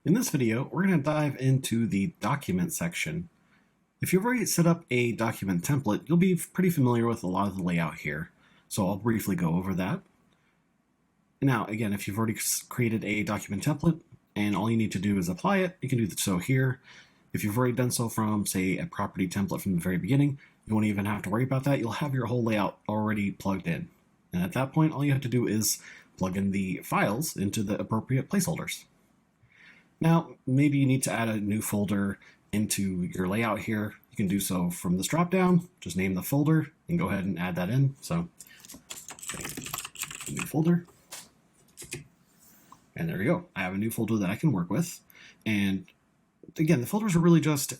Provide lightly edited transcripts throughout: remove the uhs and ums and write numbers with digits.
In this video, we're going to dive into the document section. If you've already set up a document template, you'll be pretty familiar with a lot of the layout here, so I'll briefly go over that. Now, again, if you've already created a document template and all you need to do is apply it, you can do so here. If you've already done so from, say, a property template from the very beginning, you won't even have to worry about that. You'll have your whole layout already plugged in. And at that point, all you have to do is plug in the files into the appropriate placeholders. Now, maybe you need to add a new folder into your layout here. You can do so from this dropdown. Just name the folder and go ahead and add that in. So, new folder. And there we go. I have a new folder that I can work with. And again, the folders are really just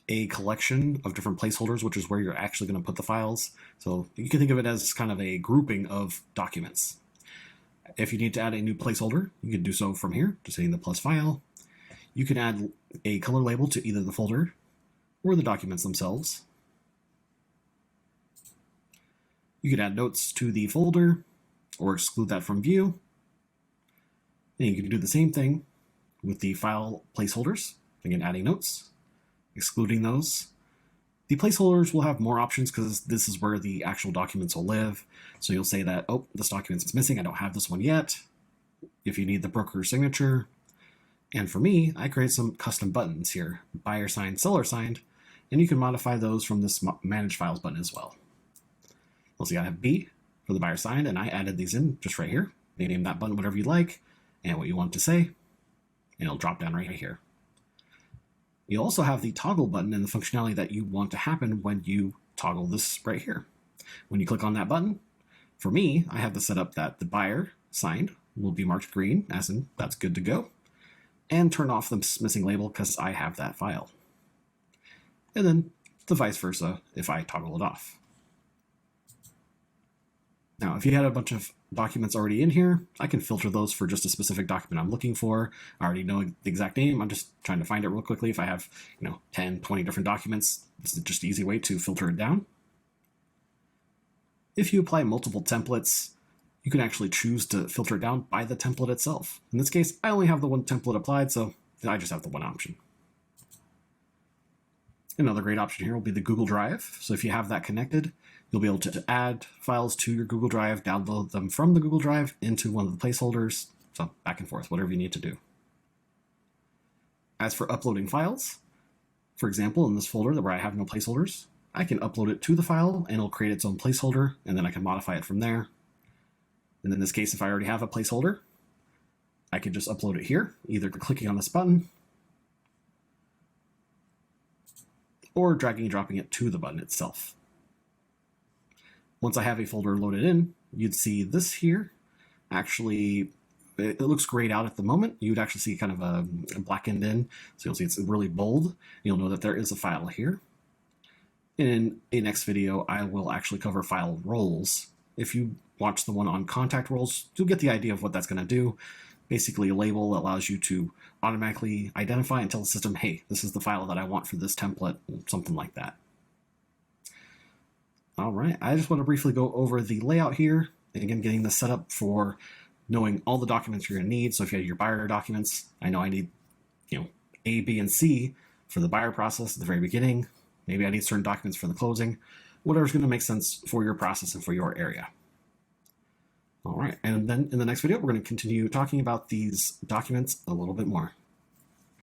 a collection of different placeholders, which is where you're actually going to put the files. So you can think of it as kind of a grouping of documents. If you need to add a new placeholder, you can do so from here, just hitting the plus file. You can add a color label to either the folder or the documents themselves. You can add notes to the folder or exclude that from view. And you can do the same thing with the file placeholders. Again, adding notes, excluding those. The placeholders will have more options because this is where the actual documents will live. So you'll say that, oh, this document's missing. I don't have this one yet. If you need the broker's signature. And for me, I create some custom buttons here, buyer signed, seller signed, and you can modify those from this manage files button as well. We'll see I have B for the buyer signed, and I added these in just right here. You name that button whatever you like and what you want to say, and it'll drop down right here. You also have the toggle button and the functionality that you want to happen when you toggle this right here. When you click on that button, for me, I have the setup that the buyer signed will be marked green, as in that's good to go, and turn off the missing label because I have that file. And then the vice versa if I toggle it off. Now, if you had a bunch of documents already in here, I can filter those for just a specific document I'm looking for. I already know the exact name. I'm just trying to find it real quickly. If I have, 10, 20 different documents, this is just an easy way to filter it down. If you apply multiple templates, you can actually choose to filter it down by the template itself. In this case, I only have the one template applied, so I just have the one option. Another great option here will be the Google Drive. So if you have that connected, you'll be able to add files to your Google Drive, download them from the Google Drive into one of the placeholders, so back and forth, whatever you need to do. As for uploading files, for example, in this folder where I have no placeholders, I can upload it to the file and it'll create its own placeholder, and then I can modify it from there. And in this case, if I already have a placeholder, I can just upload it here, either clicking on this button or dragging and dropping it to the button itself. Once I have a folder loaded in, you'd see this here. Actually, it looks grayed out at the moment. You'd actually see kind of a blackened in. So you'll see it's really bold. You'll know that there is a file here. In a next video, I will actually cover file roles. If you watch the one on contact roles, you'll get the idea of what that's going to do. Basically, a label allows you to automatically identify and tell the system, hey, this is the file that I want for this template, something like that. All right, I just want to briefly go over the layout here, and again, getting the setup for knowing all the documents you're going to need. So if you have your buyer documents, I know I need, A, B, and C for the buyer process at the very beginning. Maybe I need certain documents for the closing. Whatever's going to make sense for your process and for your area. All right, and then in the next video, we're going to continue talking about these documents a little bit more.